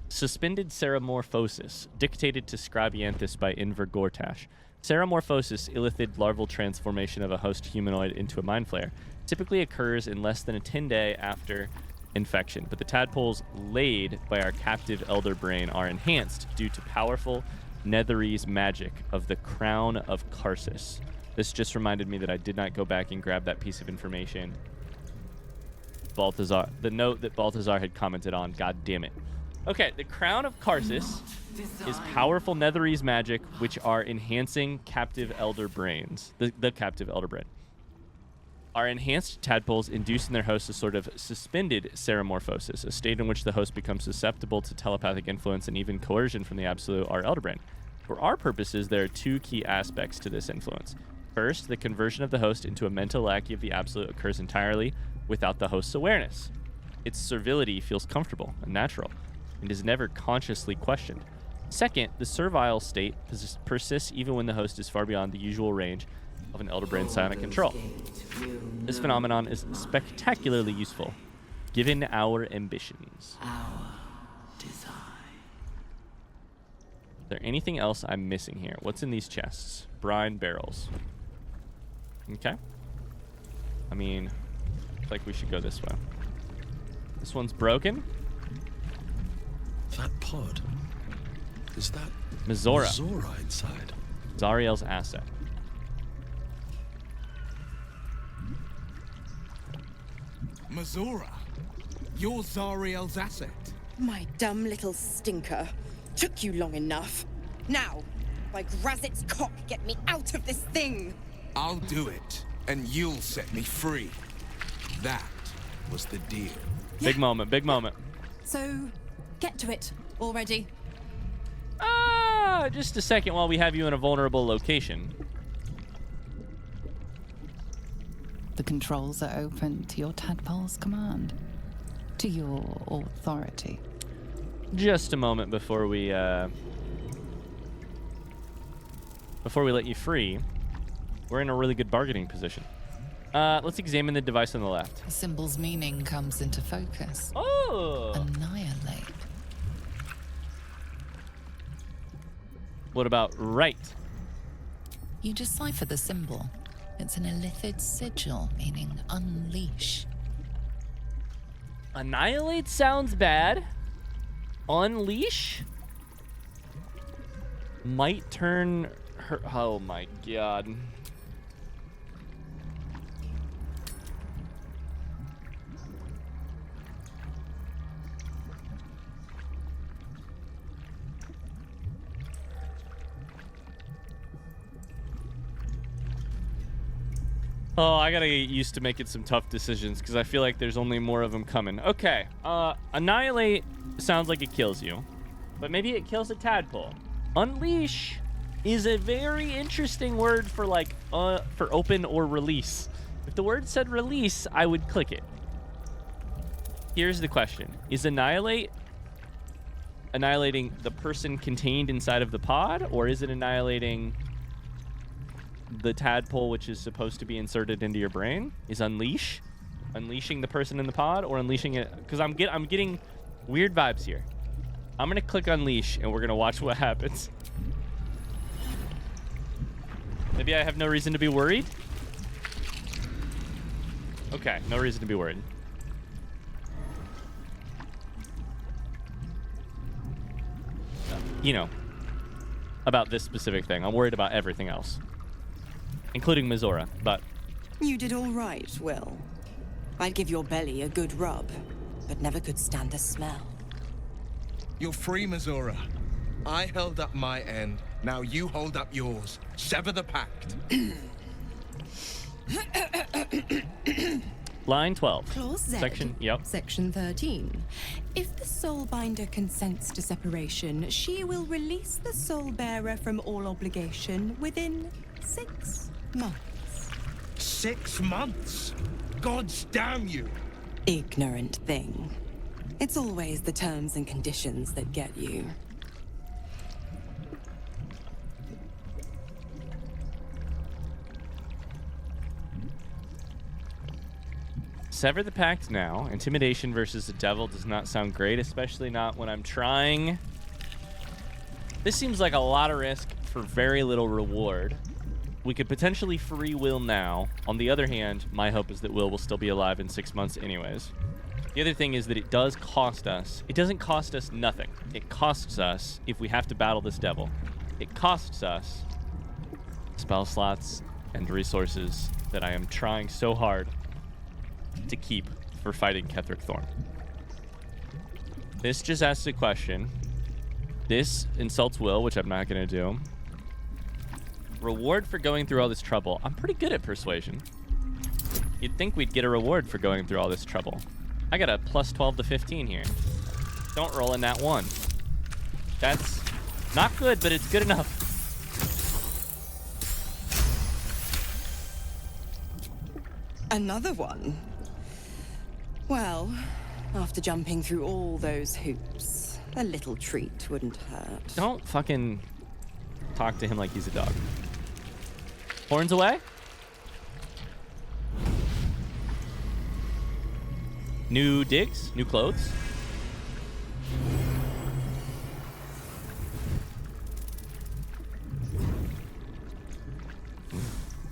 A: Suspended Ceramorphosis, dictated to Scribianthus by Inver Gortash. Ceramorphosis, illithid larval transformation of a host humanoid into a mind flayer, typically occurs in less than a 10-day after infection, but the tadpoles laid by our captive elder brain are enhanced due to powerful Netherese magic of the Crown of Karsus. This just reminded me that I did not go back and grab that piece of information. Balthazar, the note that Balthazar had commented on. God damn it. Okay, the Crown of Karsus is powerful Netherese magic, which are enhancing captive elder brains. The captive elder brain. Our enhanced tadpoles induce in their host a sort of suspended ceramorphosis, a state in which the host becomes susceptible to telepathic influence and even coercion from the absolute or elder brain. For our purposes, there are 2 key aspects to this influence. First, the conversion of the host into a mental lackey of the absolute occurs entirely without the host's awareness. Its servility feels comfortable and natural, and is never consciously questioned. Second, the servile state persists even when the host is far beyond the usual range of an elder brain's psionic control. This phenomenon is spectacularly useful, given our ambitions.
D: Our design.
A: Is there anything else I'm missing here? What's in these chests? Brine barrels. Okay. I mean, looks like we should go this way. This one's broken.
F: That pod. Is that
A: Mizora.
F: Mizora inside?
A: Zariel's asset.
I: Mizora, you're Zariel's asset.
J: My dumb little stinker. Took you long enough. Now, by Grazit's cock, get me out of this thing!
I: I'll do it, and you'll set me free. That was the deal.
A: Big moment, big moment.
B: So, get to it already.
A: Just a second while we have you in a vulnerable location.
B: The controls are open to your tadpole's command. To your authority.
A: Just a moment before we let you free. We're in a really good bargaining position. Let's examine the device on the left.
B: The symbol's meaning comes into focus.
A: Oh!
B: Annihilate.
A: What about right?
B: You decipher the symbol. It's an illithid sigil, meaning unleash.
A: Annihilate sounds bad. Unleash? Might turn her... Oh my god. Oh, I gotta get used to making some tough decisions because I feel like there's only more of them coming. Okay, annihilate sounds like it kills you, but maybe it kills a tadpole. Unleash is a very interesting word for like for open or release. If the word said release, I would click it. Here's the question: is annihilating the person contained inside of the pod, or is it annihilating the tadpole which is supposed to be inserted into your brain? Is unleashing the person in the pod, or unleashing it? Because I'm getting weird vibes here. I'm gonna click unleash and we're gonna watch what happens. Maybe I have no reason to be worried? Okay, no reason to be worried. You know, about this specific thing. I'm worried about everything else, including Mizora, but...
J: You did all right, Will. I'd give your belly a good rub, but never could stand the smell.
I: You're free, Mizora. I held up my end. Now you hold up yours. Sever the pact.
A: Line 12.
J: Clause Z.
A: Section, yep.
J: Section 13. If the Soulbinder consents to separation, she will release the Soul Bearer from all obligation within 6 months.
I: 6 months? Gods damn you!
J: Ignorant thing. It's always the terms and conditions that get you.
A: Sever the pact now. Intimidation versus the devil does not sound great, especially not when I'm trying. This seems like a lot of risk for very little reward. We could potentially free Will now. On the other hand, my hope is that Will will still be alive in 6 months anyways. The other thing is that it does cost us. It doesn't cost us nothing. It costs us if we have to battle this devil. It costs us spell slots and resources that I am trying so hard to keep for fighting Ketheric Thorn. This just asks a question. This insults Will, which I'm not going to do. Reward for going through all this trouble. I'm pretty good at persuasion. You'd think we'd get a reward for going through all this trouble. I got a plus 12 to 15 here. Don't roll in that one. That's not good, but it's good enough.
J: Another one? Well, after jumping through all those hoops, a little treat wouldn't hurt.
A: Don't fucking talk to him like he's a dog. Horns away. New digs, new clothes.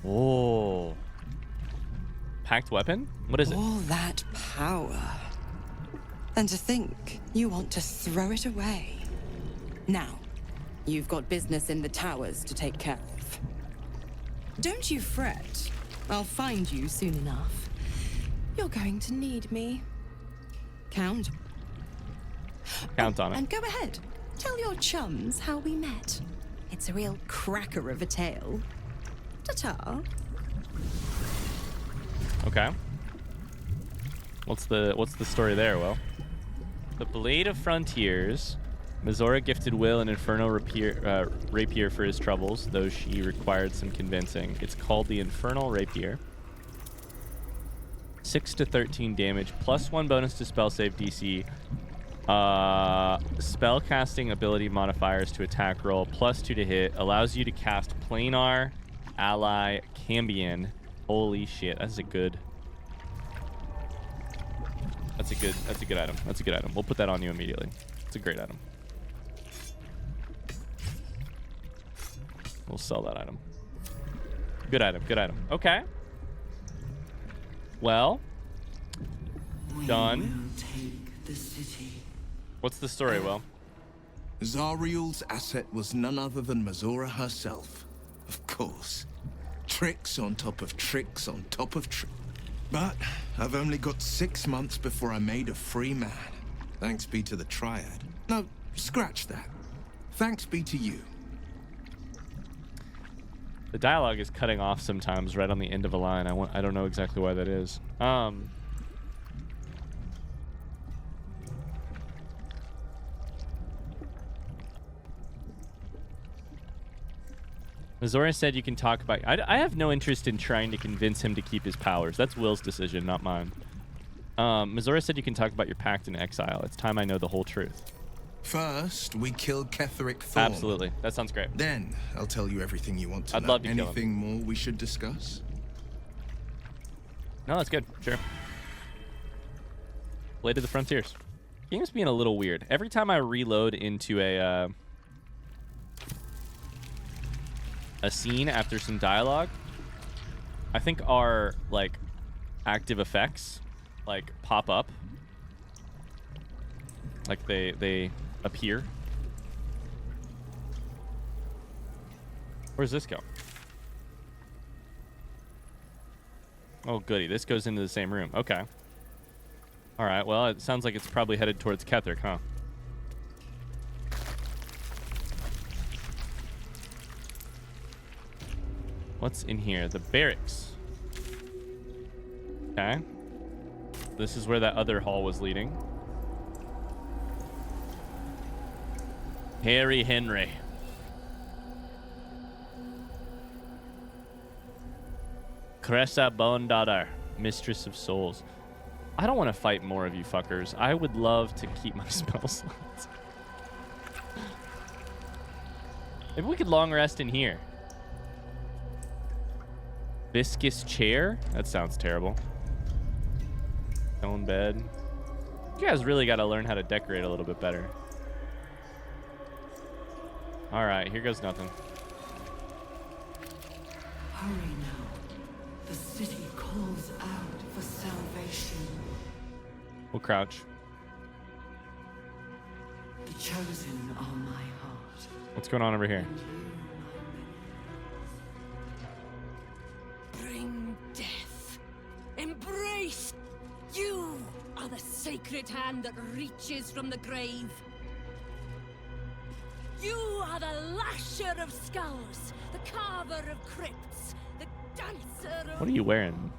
A: Oh. Packed weapon? What is it?
J: All that power. And to think you want to throw it away. Now, you've got business in the towers to take care of. Don't you fret. I'll find you soon enough. You're going to need me. Count
A: on it.
J: And go ahead. Tell your chums how we met. It's a real cracker of a tale. Ta-ta.
A: Okay. What's the story there, Will? The Blade of Frontiers. Mizora gifted Will an Inferno rapier for his troubles, though she required some convincing. It's called the Infernal Rapier. 6 to 13 damage, plus 1 bonus to spell save DC. Spell casting ability modifiers to attack roll, plus 2 to hit. Allows you to cast planar, ally, Cambion. Holy shit, that's a good item. That's a good item. We'll put that on you immediately. It's a great item. We'll sell that item. Good item, good item. Okay. Well, done.
D: We will take the city.
A: What's the story, Will?
I: Zariel's asset was none other than Mizora herself. Of course. Tricks on top of tricks on top of tricks. But I've only got 6 months before I'm made a free man. Thanks be to the Triad. No, scratch that. Thanks be to you.
A: The dialogue is cutting off sometimes right on the end of a line. I don't know exactly why that is. Mizora said you can talk about... I have no interest in trying to convince him to keep his powers. That's Will's decision, not mine. Mizora said you can talk about your pact in exile. It's time I know the whole truth.
I: First, we kill Ketheric Thorn.
A: Absolutely. That sounds great.
I: Then, I'll tell you everything you want to know.
A: I'd love to kill him.
I: Anything more we should discuss?
A: No, that's good. Sure. Blade of the Frontiers. Game's being a little weird. Every time I reload into a... a scene after some dialogue, I think our like active effects like pop up, like they appear. Where's this go? Oh goody, this goes into the same room. Okay. All right, well, it sounds like it's probably headed towards Ketherick, huh? What's in here? The barracks. Okay. This is where that other hall was leading. Harry Henry. Cressa Bone Daughter, Mistress of Souls. I don't want to fight more of you fuckers. I would love to keep my spell slots. Maybe we could long rest in here. Viscous chair? That sounds terrible. Stone bed. You guys really got to learn how to decorate a little bit better. All right, here goes nothing.
D: Hurry now. The city calls out for salvation.
A: We'll crouch.
D: The chosen are my heart.
A: What's going on over here?
H: Bring death. Embrace. You are the sacred hand that reaches from the grave. You are the lasher of skulls, the carver of crypts, the dancer of...
A: What are you wearing?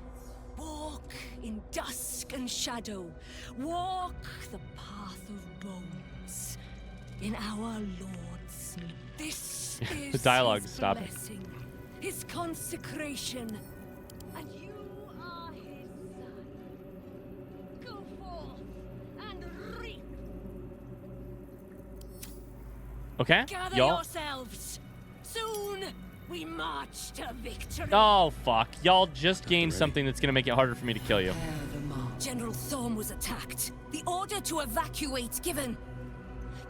H: Walk in dusk and shadow. Walk the path of bones. In our Lord's name. This is
A: The dialogue's
H: his
A: stopping.
H: blessing, his consecration, and you are his son. Go forth and reap.
A: Okay,
H: Gather
A: y'all.
H: yourselves. Soon we march to victory.
A: Oh, fuck. Y'all just gained something that's going to make it harder for me to kill you.
H: General Thorm was attacked. The order to evacuate given.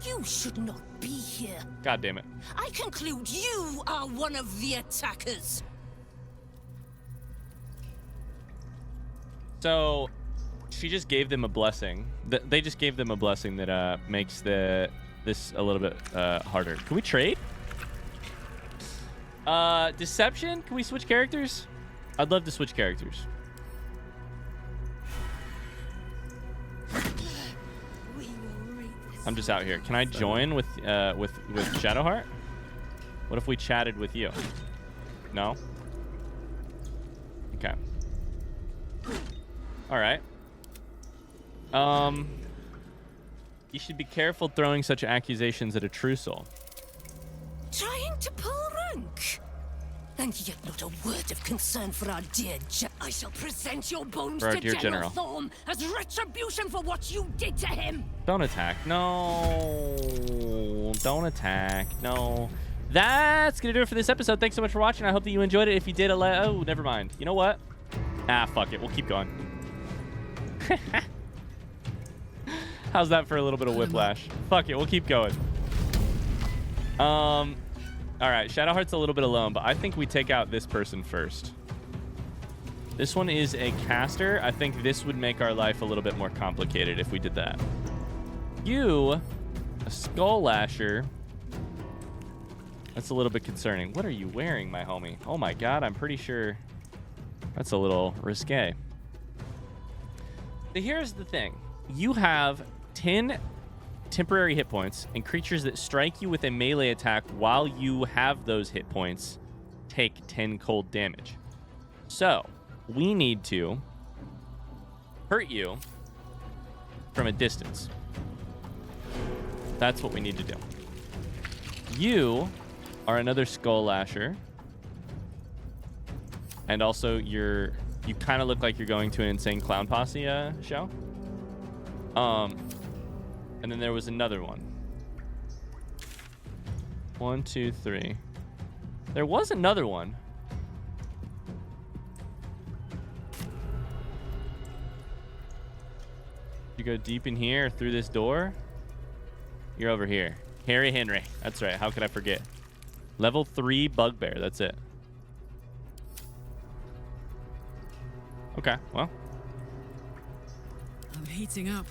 H: You should not be here.
A: God damn it.
H: I conclude you are one of the attackers.
A: So, she just gave them a blessing. They just gave them a blessing that makes this a little bit harder. Can we trade? Deception? Can we switch characters? I'd love to switch characters. I'm just out here. Can I join with Shadowheart? What if we chatted with you? No? Okay. All right. You should be careful throwing such accusations at a true soul.
H: Trying to pull rank? And yet not a word of concern for our dear I shall present your bones
A: For our
H: to
A: dear
H: General
A: General.
H: Thorm as retribution for what you did to him.
A: Don't attack. No. Don't attack. No. That's going to do it for this episode. Thanks so much for watching. I hope that you enjoyed it. If you did, oh, never mind. You know what? Ah, fuck it. We'll keep going. How's that for a little bit of whiplash? Fuck it. We'll keep going. All right. Shadowheart's a little bit alone, but I think we take out this person first. This one is a caster. I think this would make our life a little bit more complicated if we did that. You, a skull lasher. That's a little bit concerning. What are you wearing, my homie? Oh my god, I'm pretty sure that's a little risque. So here's the thing. You have 10 temporary hit points, and creatures that strike you with a melee attack while you have those hit points take 10 cold damage. So, we need to hurt you from a distance. That's what we need to do. You are another skull lasher. And also, you kind of look like you're going to an Insane Clown Posse show. And then there was another one. 1, 2, 3. There was another one. You go deep in here through this door. You're over here. Harry Henry. That's right. How could I forget? Level 3 bugbear. That's it. Okay, well.
G: I'm heating up.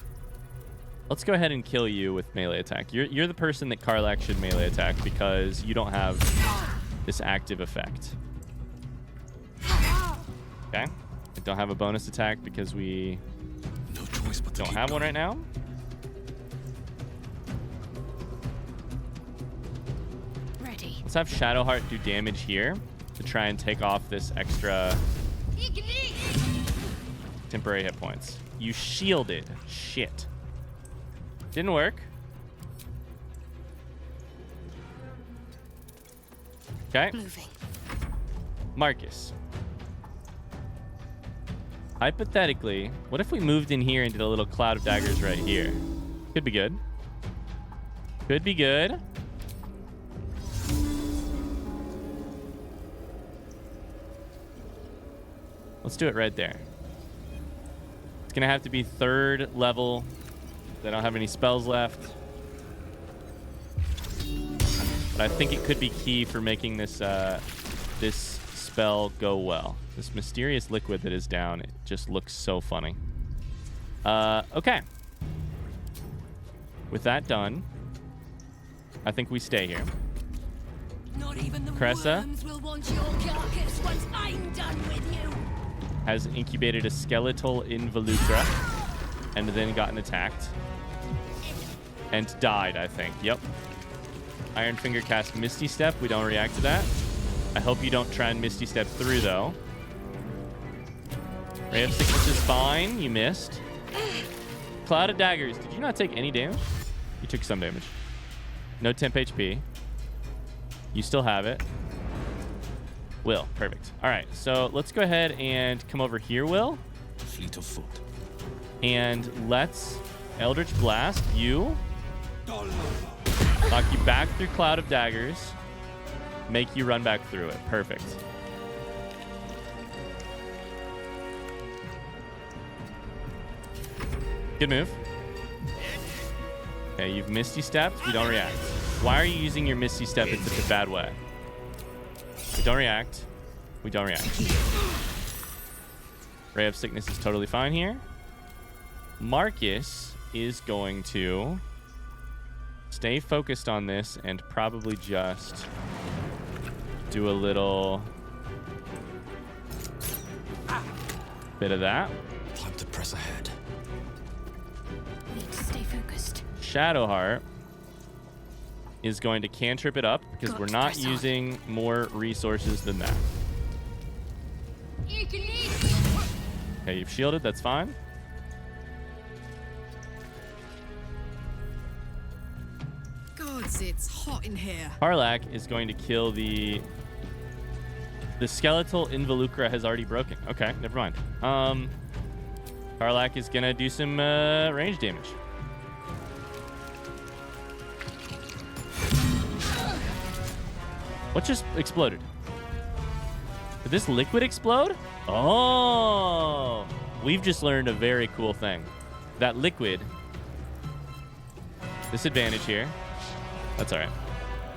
A: Let's go ahead and kill you with melee attack. You're the person that Karlak should melee attack because you don't have this active effect. Okay. I don't have a bonus attack because we
F: No choice but to
A: don't
F: keep
A: have one
F: going.
A: right now.
H: Ready.
A: Let's have Shadowheart do damage here to try and take off this extra temporary hit points. You shielded. Shit. Didn't work. Okay.
H: Moving.
A: Marcus. Hypothetically, what if we moved in here and did a little cloud of daggers right here? Could be good. Could be good. Let's do it right there. It's gonna have to be 3rd level. They don't have any spells left. But I think it could be key for making this this spell go well. This mysterious liquid that is down, it just looks so funny. Okay. With that done, I think we stay here.
H: Not even the
A: Cressa
H: worms will want your carcass once I'm done with you.
A: has incubated a skeletal involucra and then gotten attacked. And died, I think. Yep. Ironfinger cast Misty Step. We don't react to that. I hope you don't try and Misty Step through, though. Ray of Sickness is fine. You missed. Cloud of Daggers. Did you not take any damage? You took some damage. No temp HP. You still have it. Will. Perfect. All right. So let's go ahead and come over here, Will.
F: Fleet of foot.
A: And let's Eldritch Blast you. Knock you back through Cloud of Daggers. Make you run back through it. Perfect. Good move. Okay, you've Misty Stepped. We don't react. Why are you using your Misty Step in such a bad way? We don't react. We don't react. Ray of Sickness is totally fine here. Marcus is going to stay focused on this and probably just do a little bit of that.
F: Time to press ahead.
H: Need to stay focused.
A: Shadowheart is going to cantrip it up because we're not using more resources than that. Okay, you've shielded. That's fine.
G: Gods, it's hot in here.
A: Karlak is going to kill the skeletal involucra has already broken. Okay, never mind. Karlak is gonna do some range damage. What just exploded? Did this liquid explode? Oh, we've just learned a very cool thing. That liquid, disadvantage here. That's all right.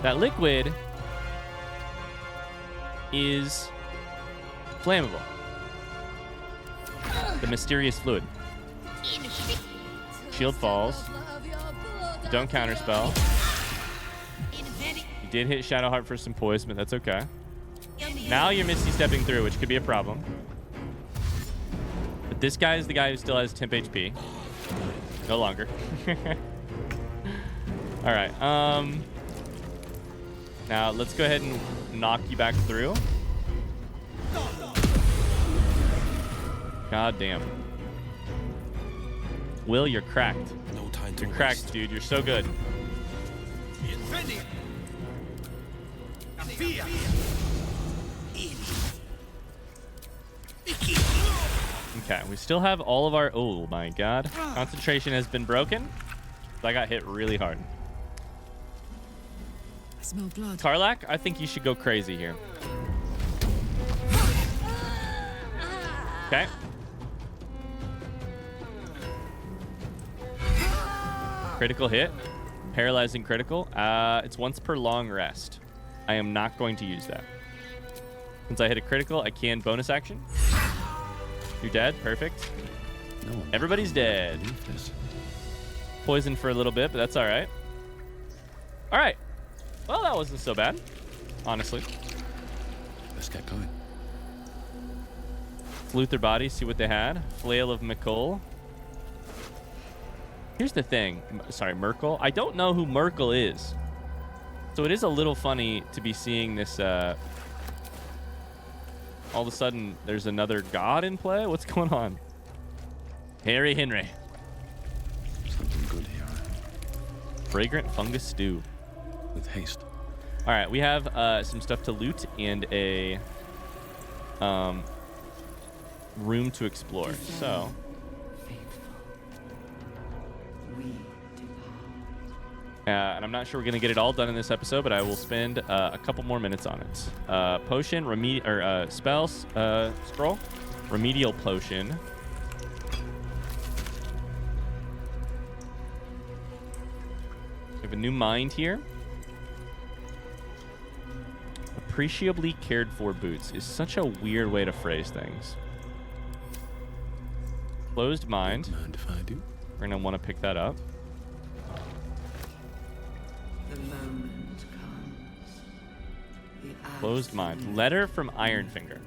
A: That liquid is flammable. The mysterious fluid. Shield falls. Don't counterspell. You did hit Shadowheart for some poison, but that's okay. Now you're Misty Stepping through, which could be a problem. But this guy is the guy who still has temp HP. No longer. All right. Now let's go ahead and knock you back through. God damn. Will, you're cracked.
F: No time to
A: You're cracked, dude. You're so good. Okay, we still have all of our... Oh, my God. Concentration has been broken. I got hit really hard.
G: I smell blood.
A: Karlak, I think you should go crazy here. Okay. Critical hit. Paralyzing critical. It's once per long rest. I am not going to use that. Since I hit a critical, I can bonus action. You're dead. Perfect.
F: No,
A: Everybody's dead. Poisoned for a little bit, but that's all right. All right. Well, that wasn't so bad, honestly.
F: Let's get going.
A: Loot their bodies, see what they had. Flail of McColl. Here's the thing. Sorry, Merkel. I don't know who Merkel is. So it is a little funny to be seeing this. All of a sudden, there's another god in play. What's going on? Harry Henry.
F: Something good here.
A: Fragrant fungus stew.
F: With haste.
A: All right, we have some stuff to loot and a room to explore. So, and I'm not sure we're gonna get it all done in this episode, but I will spend a couple more minutes on it. Potion, spells, scroll, remedial potion. We have a new mind here. Appreciably cared for boots is such a weird way to phrase things. Closed mind.
F: Mind if I do?
A: We're gonna want to pick that up.
D: The moment comes. The
A: Closed mind. Letter from Ironfinger.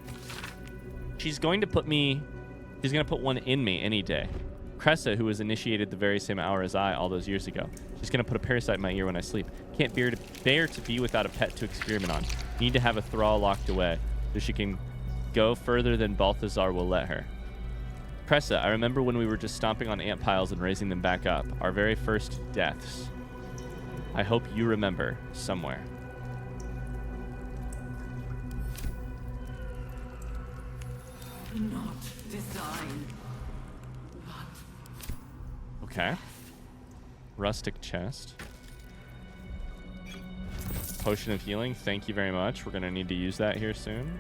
A: She's going to put one in me any day. Cressa, who was initiated the very same hour as I all those years ago. She's going to put a parasite in my ear when I sleep. Can't bear to be without a pet to experiment on. Need to have a thrall locked away so she can go further than Balthazar will let her. Cressa, I remember when we were just stomping on ant piles and raising them back up. Our very first deaths. I hope you remember somewhere.
D: not design.
A: Okay. Rustic chest. Potion of healing. Thank you very much. We're going to need to use that here soon.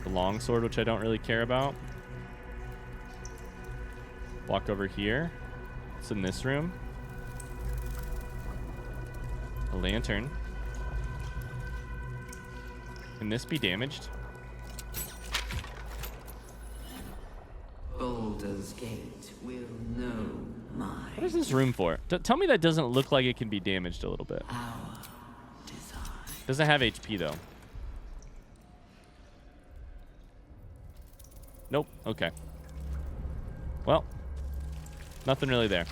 A: The longsword, which I don't really care about. Walk over here. What's in this room? A lantern. Can this be damaged?
D: Baldur's Gate will know my
A: What is this room for? Tell me that doesn't look like it can be damaged a little bit.
D: our design.
A: Doesn't have HP though. Nope. Okay. Well, nothing really there.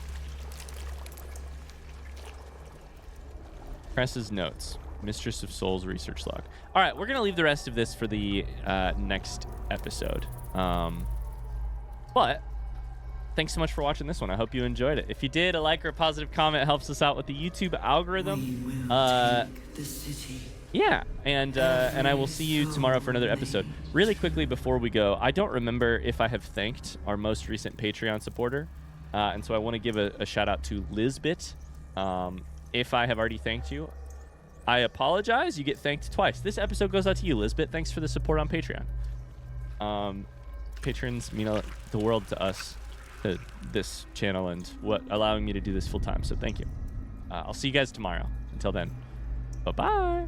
A: Press's notes. Mistress of Souls research log. All right, we're going to leave the rest of this for the next episode. But thanks so much for watching this one. I hope you enjoyed it. If you did, a like or a positive comment helps us out with the YouTube algorithm.
D: We will take the city.
A: Yeah, and I will see you tomorrow for another episode. Really quickly before we go, I don't remember if I have thanked our most recent Patreon supporter, and so I want to give a shout out to Lizbit. If I have already thanked you, I apologize. You get thanked twice. This episode goes out to you, Lizbit. Thanks for the support on Patreon. Patrons mean the world to us, to this channel, and allowing me to do this full time. So thank you. I'll see you guys tomorrow. Until then, bye-bye.